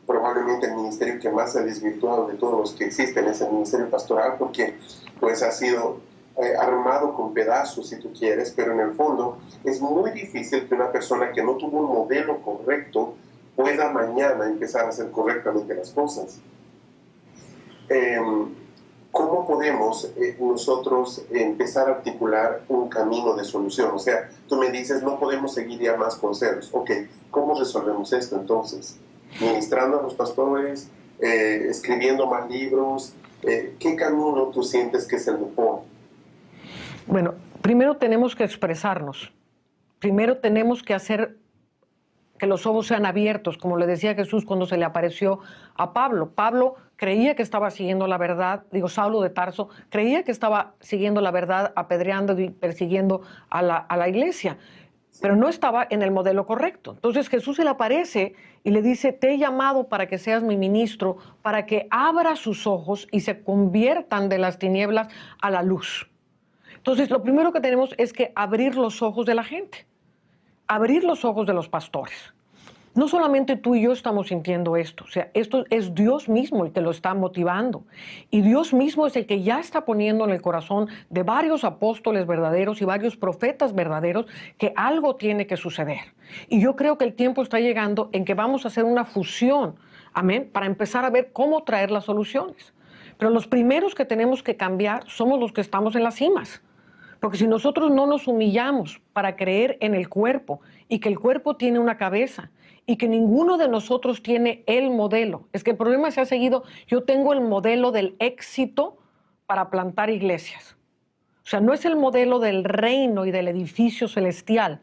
Probablemente el ministerio que más se ha desvirtuado de todos los que existen es el ministerio pastoral, porque pues ha sido armado con pedazos, si tú quieres, pero en el fondo es muy difícil que una persona que no tuvo un modelo correcto pueda mañana empezar a hacer correctamente las cosas. ¿Cómo podemos nosotros empezar a articular un camino de solución? O sea, tú me dices, no podemos seguir ya más con celos. Ok, ¿cómo resolvemos esto entonces? ¿Ministrando a los pastores? ¿Escribiendo más libros? ¿Qué camino tú sientes que es el mejor? Bueno, primero tenemos que expresarnos. Primero tenemos que hacer que los ojos sean abiertos, como le decía Jesús cuando se le apareció a Pablo. Pablo creía que estaba siguiendo la verdad, Saulo de Tarso, creía que estaba siguiendo la verdad, apedreando y persiguiendo a la iglesia, pero no estaba en el modelo correcto. Entonces Jesús se le aparece y le dice, te he llamado para que seas mi ministro, para que abra sus ojos y se conviertan de las tinieblas a la luz. Entonces lo primero que tenemos es que abrir los ojos de la gente. Abrir los ojos de los pastores. No solamente tú y yo estamos sintiendo esto, o sea, esto es Dios mismo el que lo está motivando. Y Dios mismo es el que ya está poniendo en el corazón de varios apóstoles verdaderos y varios profetas verdaderos que algo tiene que suceder. Y yo creo que el tiempo está llegando en que vamos a hacer una fusión, amén, para empezar a ver cómo traer las soluciones. Pero los primeros que tenemos que cambiar somos los que estamos en las cimas. Porque si nosotros no nos humillamos para creer en el cuerpo y que el cuerpo tiene una cabeza y que ninguno de nosotros tiene el modelo, es que el problema se ha seguido, yo tengo el modelo del éxito para plantar iglesias. O sea, no es el modelo del reino y del edificio celestial,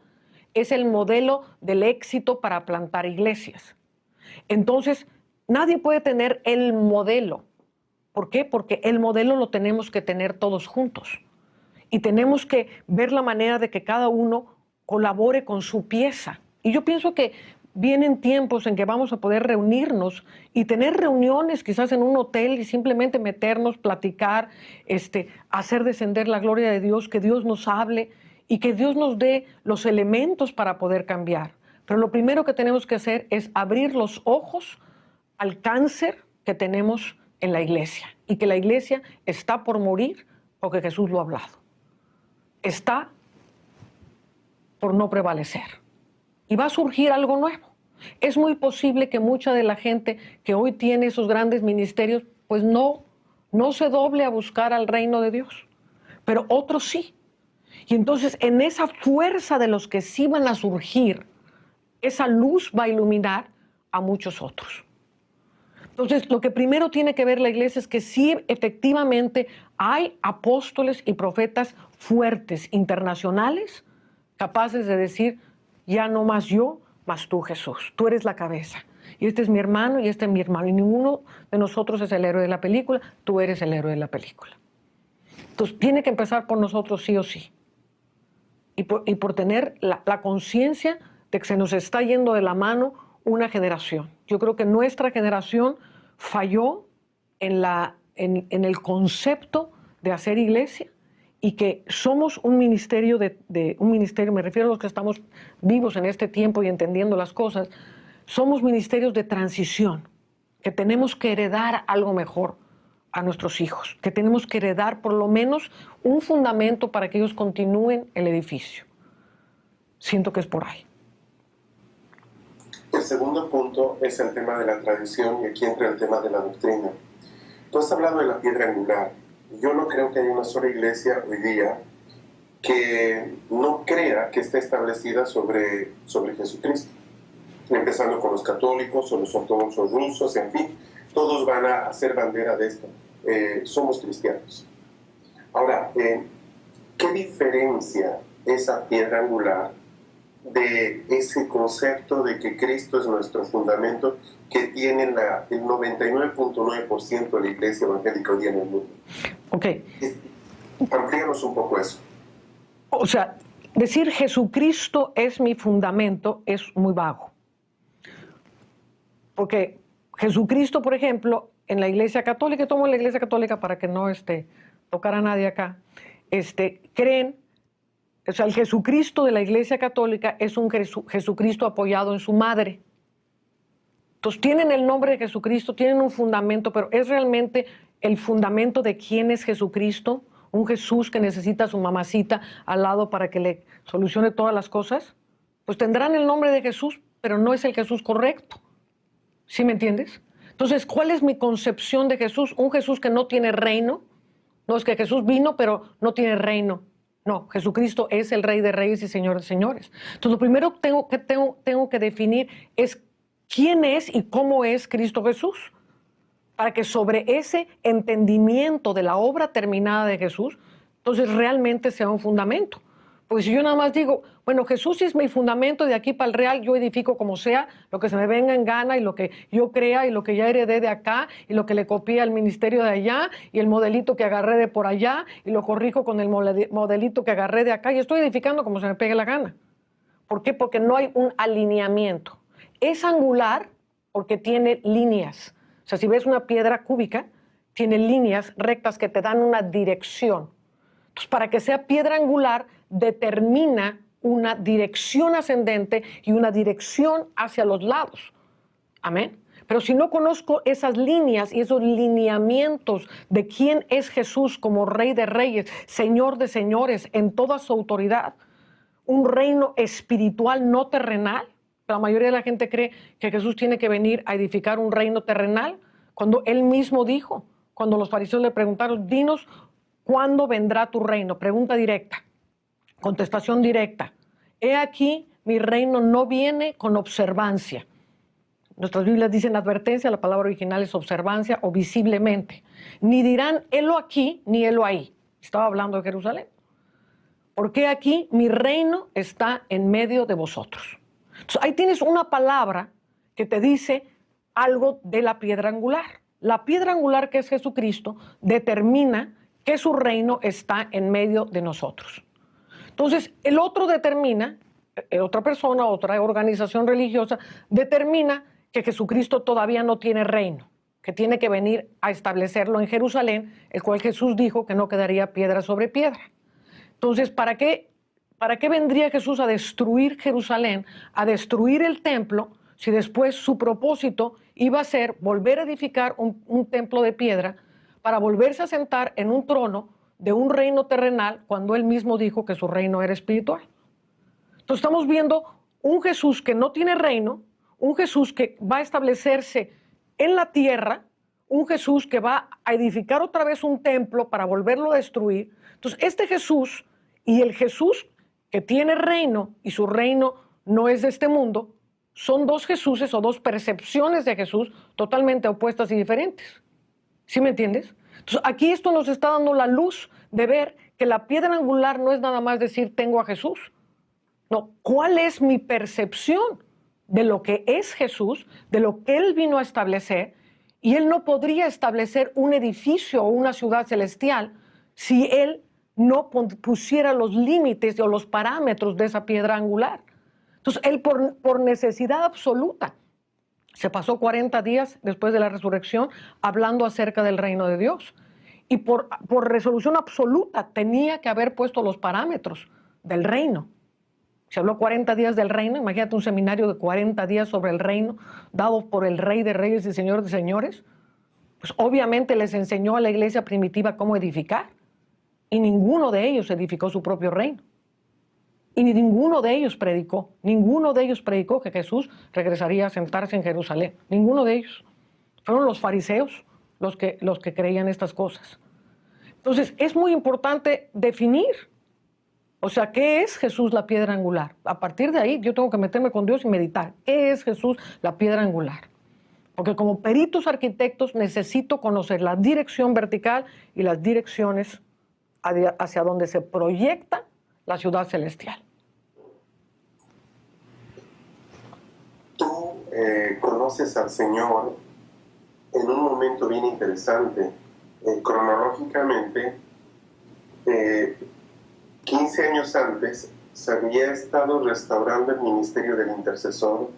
es el modelo del éxito para plantar iglesias. Entonces, nadie puede tener el modelo. ¿Por qué? Porque el modelo lo tenemos que tener todos juntos. Y tenemos que ver la manera de que cada uno colabore con su pieza. Y yo pienso que vienen tiempos en que vamos a poder reunirnos y tener reuniones quizás en un hotel y simplemente meternos, platicar, hacer descender la gloria de Dios, que Dios nos hable y que Dios nos dé los elementos para poder cambiar. Pero lo primero que tenemos que hacer es abrir los ojos al cáncer que tenemos en la iglesia y que la iglesia está por morir porque Jesús lo ha hablado. Está por no prevalecer. Y va a surgir algo nuevo. Es muy posible que mucha de la gente que hoy tiene esos grandes ministerios, pues no se doble a buscar al reino de Dios, pero otros sí. Y entonces en esa fuerza de los que sí van a surgir, esa luz va a iluminar a muchos otros. Entonces, lo que primero tiene que ver la iglesia es que sí, efectivamente, hay apóstoles y profetas fuertes, internacionales, capaces de decir, ya no más yo, más tú, Jesús. Tú eres la cabeza. Y este es mi hermano y este es mi hermano. Y ninguno de nosotros es el héroe de la película. Tú eres el héroe de la película. Entonces, tiene que empezar por nosotros sí o sí. Y por tener la conciencia de que se nos está yendo de la mano una generación. Yo creo que nuestra generación falló en el concepto de hacer iglesia y que somos un ministerio, me refiero a los que estamos vivos en este tiempo y entendiendo las cosas, somos ministerios de transición, que tenemos que heredar algo mejor a nuestros hijos, que tenemos que heredar por lo menos un fundamento para que ellos continúen el edificio. Siento que es por ahí. El segundo punto es el tema de la tradición y aquí entra el tema de la doctrina. Tú has hablado de la piedra angular. Yo no creo que haya una sola iglesia hoy día que no crea que esté establecida sobre Jesucristo. Empezando con los católicos o los ortodoxos rusos, en fin, todos van a hacer bandera de esto. Somos cristianos. Ahora, ¿qué diferencia esa piedra angular de ese concepto de que Cristo es nuestro fundamento que tiene el 99.9% de la iglesia evangélica hoy día en el mundo? Ok. Amplíanos un poco eso. O sea, decir Jesucristo es mi fundamento es muy vago. Porque Jesucristo, por ejemplo, en la iglesia católica, tomo la iglesia católica para que no tocar a nadie acá, creen. O sea, el Jesucristo de la Iglesia Católica es un Jesucristo apoyado en su madre. Entonces, tienen el nombre de Jesucristo, tienen un fundamento, pero ¿es realmente el fundamento de quién es Jesucristo? ¿Un Jesús que necesita a su mamacita al lado para que le solucione todas las cosas? Pues tendrán el nombre de Jesús, pero no es el Jesús correcto. ¿Sí me entiendes? Entonces, ¿cuál es mi concepción de Jesús? Un Jesús que no tiene reino. No es que Jesús vino, pero no tiene reino. No, Jesucristo es el Rey de Reyes y Señor de Señores. Entonces, lo primero que tengo que definir es quién es y cómo es Cristo Jesús, para que sobre ese entendimiento de la obra terminada de Jesús, entonces realmente sea un fundamento. Porque si yo nada más digo, bueno, Jesús es mi fundamento, de aquí para el real yo edifico como sea, lo que se me venga en gana y lo que yo crea y lo que ya heredé de acá y lo que le copié al ministerio de allá y el modelito que agarré de por allá y lo corrijo con el modelito que agarré de acá y estoy edificando como se me pegue la gana. ¿Por qué? Porque no hay un alineamiento. Es angular porque tiene líneas. O sea, si ves una piedra cúbica, tiene líneas rectas que te dan una dirección. Entonces, para que sea piedra angular, determina una dirección ascendente y una dirección hacia los lados. Amén. Pero si no conozco esas líneas y esos lineamientos de quién es Jesús como Rey de Reyes, Señor de Señores, en toda su autoridad, un reino espiritual no terrenal, la mayoría de la gente cree que Jesús tiene que venir a edificar un reino terrenal, cuando él mismo dijo, cuando los fariseos le preguntaron, dinos, ¿cuándo vendrá tu reino? Pregunta directa, contestación directa. He aquí, mi reino no viene con observancia. Nuestras Biblias dicen advertencia, la palabra original es observancia o visiblemente. Ni dirán, helo aquí, ni helo ahí. Estaba hablando de Jerusalén. Porque aquí mi reino está en medio de vosotros. Entonces, ahí tienes una palabra que te dice algo de la piedra angular. La piedra angular, que es Jesucristo, determina que su reino está en medio de nosotros. Entonces, el otro determina, otra persona, otra organización religiosa, determina que Jesucristo todavía no tiene reino, que tiene que venir a establecerlo en Jerusalén, el cual Jesús dijo que no quedaría piedra sobre piedra. Entonces, ¿para qué vendría Jesús a destruir Jerusalén, a destruir el templo, si después su propósito iba a ser volver a edificar un templo de piedra para volverse a sentar en un trono de un reino terrenal cuando él mismo dijo que su reino era espiritual? Entonces estamos viendo un Jesús que no tiene reino, un Jesús que va a establecerse en la tierra, un Jesús que va a edificar otra vez un templo para volverlo a destruir. Entonces, este Jesús y el Jesús que tiene reino, y su reino no es de este mundo, son dos Jesuses o dos percepciones de Jesús totalmente opuestas y diferentes. ¿Sí me entiendes? Entonces, aquí esto nos está dando la luz de ver que la piedra angular no es nada más decir tengo a Jesús. No, ¿cuál es mi percepción de lo que es Jesús, de lo que Él vino a establecer? Y Él no podría establecer un edificio o una ciudad celestial si Él no pusiera los límites o los parámetros de esa piedra angular. Entonces, Él por necesidad absoluta se pasó 40 días después de la resurrección hablando acerca del reino de Dios. Y por resolución absoluta tenía que haber puesto los parámetros del reino. Se habló 40 días del reino. Imagínate un seminario de 40 días sobre el reino dado por el Rey de Reyes y Señor de Señores. Pues obviamente les enseñó a la iglesia primitiva cómo edificar. Y ninguno de ellos edificó su propio reino. Y ninguno de ellos predicó que Jesús regresaría a sentarse en Jerusalén. Ninguno de ellos. Fueron los fariseos los que creían estas cosas. Entonces, es muy importante definir, o sea, ¿qué es Jesús la piedra angular? A partir de ahí, yo tengo que meterme con Dios y meditar. ¿Qué es Jesús la piedra angular? Porque como peritos arquitectos necesito conocer la dirección vertical y las direcciones hacia donde se proyecta la ciudad celestial. Tú conoces al Señor en un momento bien interesante. Cronológicamente, 15 años antes se había estado restaurando el ministerio del intercesor.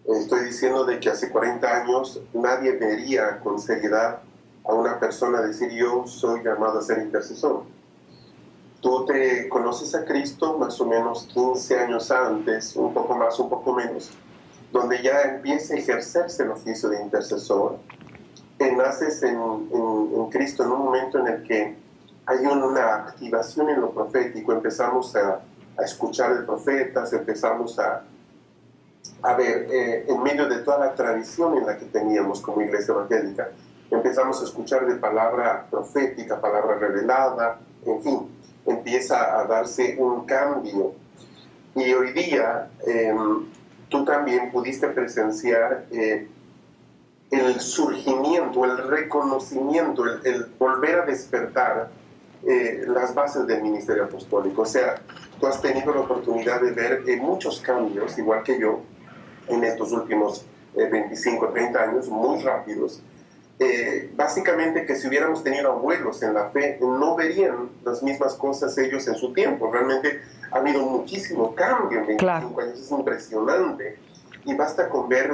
Estoy diciendo de que hace 40 años nadie vería con seriedad a una persona decir yo soy llamado a ser intercesor. Tú te conoces a Cristo más o menos 15 años antes, un poco más, un poco menos, donde ya empieza a ejercerse el oficio de intercesor. Naces en Cristo en un momento en el que hay una activación en lo profético, empezamos a escuchar de profetas, empezamos a ver, en medio de toda la tradición en la que teníamos como iglesia evangélica, empezamos a escuchar de palabra profética, palabra revelada, en fin, empieza a darse un cambio. Y hoy día tú también pudiste presenciar el surgimiento, el reconocimiento, el volver a despertar las bases del ministerio apostólico. O sea, tú has tenido la oportunidad de ver muchos cambios, igual que yo, en estos últimos 25, 30 años, muy rápidos. Básicamente que si hubiéramos tenido abuelos en la fe, no verían las mismas cosas ellos en su tiempo. Realmente ha habido muchísimo cambio en 25 años, es impresionante. Y basta con ver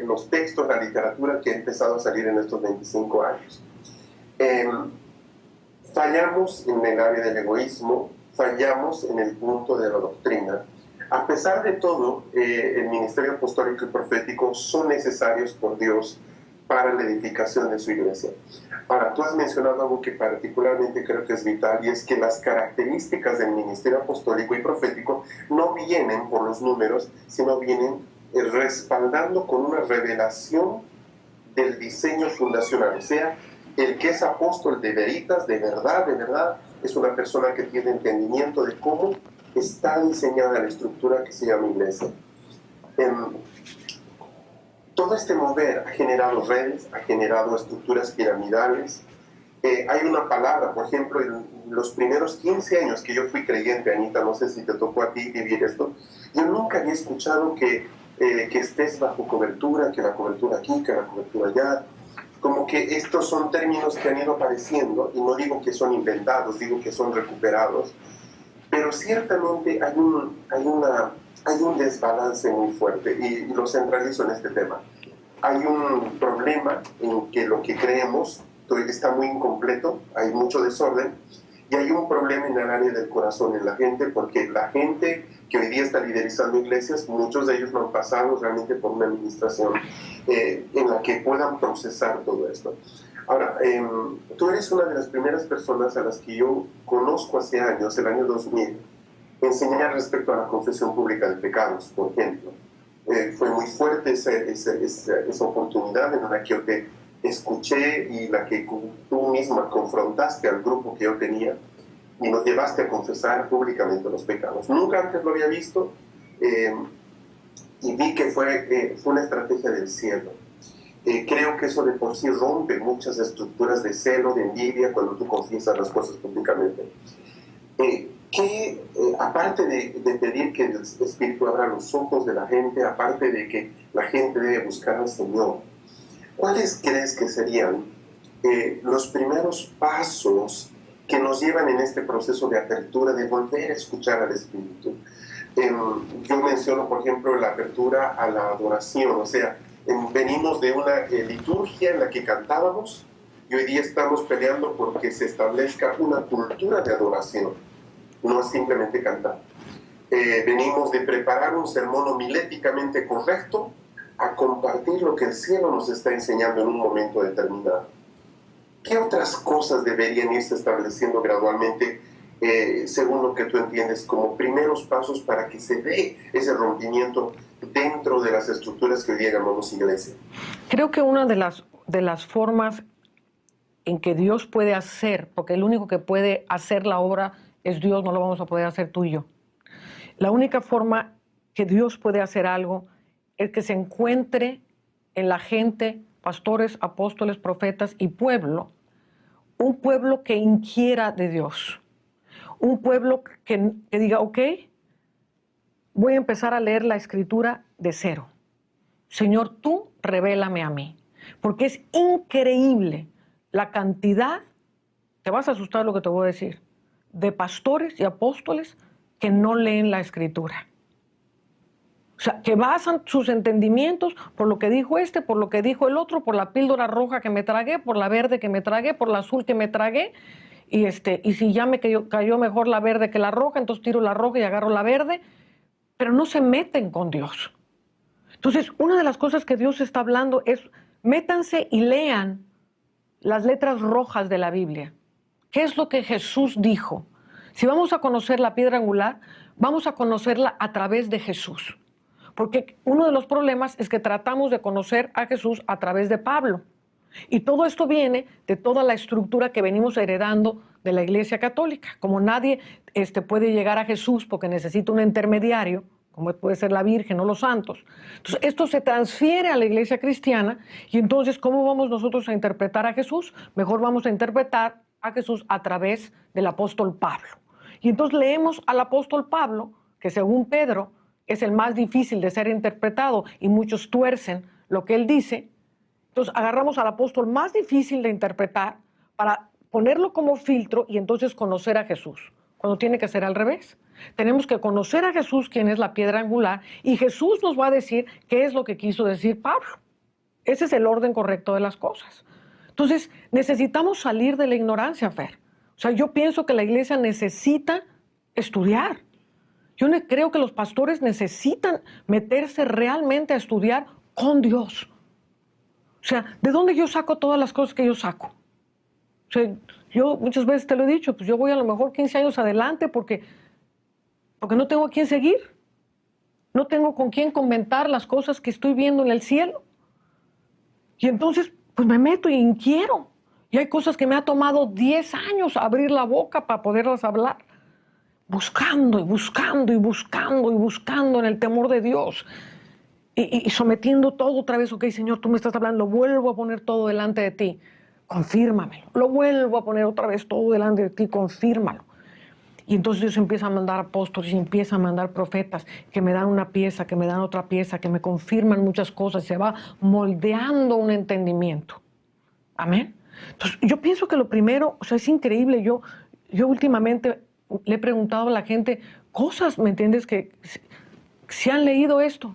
los textos, la literatura que ha empezado a salir en estos 25 años. Fallamos en el área del egoísmo, fallamos en el punto de la doctrina. A pesar de todo, el ministerio apostólico y profético son necesarios por Dios para la edificación de su iglesia. Ahora, tú has mencionado algo que particularmente creo que es vital, y es que las características del ministerio apostólico y profético no vienen por los números, sino vienen respaldando con una revelación del diseño fundacional. O sea, el que es apóstol de veritas, de verdad, es una persona que tiene entendimiento de cómo está diseñada la estructura que se llama iglesia. Todo este mover ha generado redes, ha generado estructuras piramidales. Hay una palabra, por ejemplo, en los primeros 15 años que yo fui creyente, Anita, no sé si te tocó a ti vivir esto, yo nunca había escuchado que estés bajo cobertura, que la cobertura aquí, que la cobertura allá. Como que estos son términos que han ido apareciendo, y no digo que son inventados, digo que son recuperados, pero ciertamente hay un desbalance muy fuerte, y lo centralizo en este tema. Hay un problema en que lo que creemos está muy incompleto, hay mucho desorden, y hay un problema en el área del corazón en la gente, porque la gente que hoy día está liderizando iglesias, muchos de ellos no han pasado realmente por una administración en la que puedan procesar todo esto. Ahora, tú eres una de las primeras personas a las que yo conozco hace años, el año 2000, enseñar respecto a la confesión pública de pecados, por ejemplo. Fue muy fuerte esa oportunidad en la que yo te escuché y la que tú misma confrontaste al grupo que yo tenía y nos llevaste a confesar públicamente los pecados. Nunca antes lo había visto y vi que fue una estrategia del cielo. Creo que eso de por sí rompe muchas estructuras de celo, de envidia, cuando tú confiesas las cosas públicamente. Aparte de pedir que el Espíritu abra los ojos de la gente, aparte de que la gente debe buscar al Señor, ¿cuáles crees que serían los primeros pasos que nos llevan en este proceso de apertura, de volver a escuchar al Espíritu? Yo menciono, por ejemplo, la apertura a la adoración, o sea, venimos de una liturgia en la que cantábamos y hoy día estamos peleando porque se establezca una cultura de adoración, no es simplemente cantar. Venimos de preparar un sermón homiléticamente correcto a compartir lo que el cielo nos está enseñando en un momento determinado. ¿Qué otras cosas deberían irse estableciendo gradualmente, según lo que tú entiendes, como primeros pasos para que se dé ese rompimiento dentro de las estructuras que hoy día llamamos iglesia? Creo que una de las formas en que Dios puede hacer, porque el único que puede hacer la obra es Dios, no lo vamos a poder hacer tú y yo. La única forma que Dios puede hacer algo es que se encuentre en la gente, pastores, apóstoles, profetas y pueblo, un pueblo que inquiera de Dios, un pueblo que diga, ok, voy a empezar a leer la Escritura de cero. Señor, tú revélame a mí, porque es increíble la cantidad, te vas a asustar lo que te voy a decir, de pastores y apóstoles que no leen la Escritura. O sea, que basan sus entendimientos por lo que dijo este, por lo que dijo el otro, por la píldora roja que me tragué, por la verde que me tragué, por la azul que me tragué, y si ya me cayó mejor la verde que la roja, entonces tiro la roja y agarro la verde, pero no se meten con Dios. Entonces, una de las cosas que Dios está hablando es, métanse y lean las letras rojas de la Biblia. ¿Qué es lo que Jesús dijo? Si vamos a conocer la piedra angular, vamos a conocerla a través de Jesús. Porque uno de los problemas es que tratamos de conocer a Jesús a través de Pablo. Y todo esto viene de toda la estructura que venimos heredando de la Iglesia Católica. Como nadie puede llegar a Jesús porque necesita un intermediario, como puede ser la Virgen o los santos. Entonces, esto se transfiere a la Iglesia cristiana y entonces, ¿cómo vamos nosotros a interpretar a Jesús? Mejor vamos a interpretar a Jesús a través del apóstol Pablo. Y entonces leemos al apóstol Pablo, que según Pedro es el más difícil de ser interpretado y muchos tuercen lo que él dice. Entonces agarramos al apóstol más difícil de interpretar para ponerlo como filtro y entonces conocer a Jesús, cuando tiene que ser al revés. Tenemos que conocer a Jesús, quien es la piedra angular, y Jesús nos va a decir qué es lo que quiso decir Pablo. Ese es el orden correcto de las cosas. Entonces, necesitamos salir de la ignorancia, Fer. O sea, yo pienso que la iglesia necesita estudiar. Yo creo que los pastores necesitan meterse realmente a estudiar con Dios. O sea, ¿de dónde yo saco todas las cosas que yo saco? O sea, yo muchas veces te lo he dicho, pues yo voy a lo mejor 15 años adelante porque no tengo a quién seguir. No tengo con quién comentar las cosas que estoy viendo en el cielo. Y entonces, pues me meto y inquiero. Y hay cosas que me ha tomado 10 años abrir la boca para poderlas hablar. Buscando y buscando y buscando y buscando en el temor de Dios. Y sometiendo todo otra vez. Ok, Señor, tú me estás hablando, vuelvo a poner todo delante de ti. Confírmamelo. Lo vuelvo a poner otra vez todo delante de ti, confírmalo. Y entonces Dios empieza a mandar apóstoles y empieza a mandar profetas que me dan una pieza, que me dan otra pieza, que me confirman muchas cosas. Se va moldeando un entendimiento. Amén. Entonces, yo pienso que lo primero, o sea, es increíble. Yo últimamente le he preguntado a la gente cosas, ¿me entiendes? Que si han leído esto.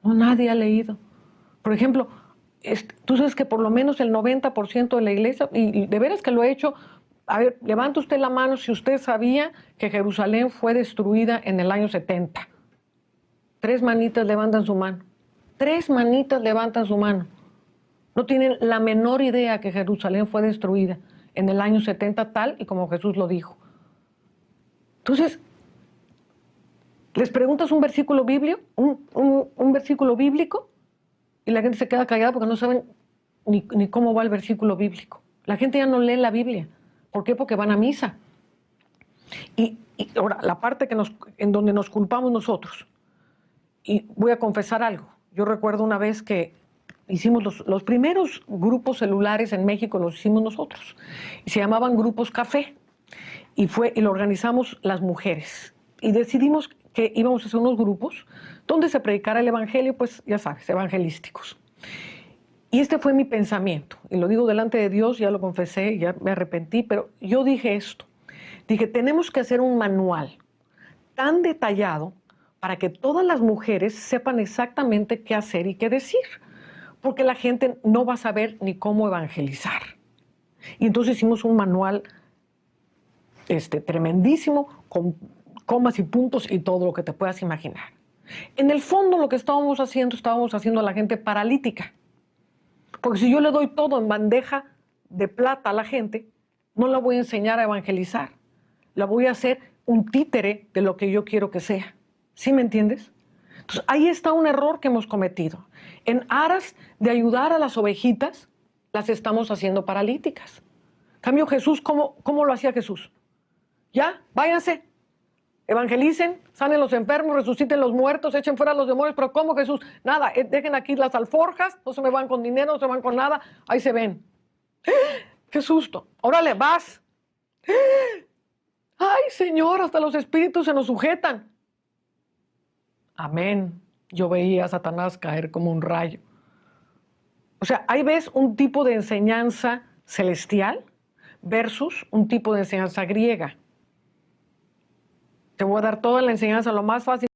No, nadie ha leído. Por ejemplo, tú sabes que por lo menos el 90% de la iglesia, y de veras que lo he hecho. A ver, levanta usted la mano si usted sabía que Jerusalén fue destruida en el año 70. 3 manitas levantan su mano. 3 manitas levantan su mano. No tienen la menor idea que Jerusalén fue destruida en el año 70 tal y como Jesús lo dijo. Entonces, Les preguntas un versículo bíblico, un versículo bíblico, y la gente se queda callada porque no saben ni cómo va el versículo bíblico. La gente ya no lee la Biblia. ¿Por qué? Porque van a misa. Y ahora, la parte en donde nos culpamos nosotros. Y voy a confesar algo. Yo recuerdo una vez que hicimos los primeros grupos celulares en México, los hicimos nosotros. Y se llamaban grupos café. Y lo organizamos las mujeres. Y decidimos que íbamos a hacer unos grupos donde se predicara el evangelio, pues ya sabes, evangelísticos. Y este fue mi pensamiento. Y lo digo delante de Dios, ya lo confesé, ya me arrepentí, pero yo dije esto. Dije, tenemos que hacer un manual tan detallado para que todas las mujeres sepan exactamente qué hacer y qué decir, porque la gente no va a saber ni cómo evangelizar. Y entonces hicimos un manual tremendísimo, con comas y puntos y todo lo que te puedas imaginar. En el fondo lo que estábamos haciendo a la gente paralítica, porque si yo le doy todo en bandeja de plata a la gente, no la voy a enseñar a evangelizar, la voy a hacer un títere de lo que yo quiero que sea. ¿Sí me entiendes? Entonces, ahí está un error que hemos cometido. En aras de ayudar a las ovejitas, las estamos haciendo paralíticas. En cambio, Jesús, ¿cómo lo hacía Jesús? Ya, váyanse, evangelicen, sanen los enfermos, resuciten los muertos, echen fuera a los demonios. Pero ¿cómo Jesús? Nada, dejen aquí las alforjas, no se me van con dinero, no se van con nada, ahí se ven. ¡Qué susto! Órale, vas. ¡Ay, Señor! Hasta los espíritus se nos sujetan. Amén. Yo veía a Satanás caer como un rayo. O sea, ahí ves un tipo de enseñanza celestial versus un tipo de enseñanza griega. Te voy a dar toda la enseñanza, lo más fácil.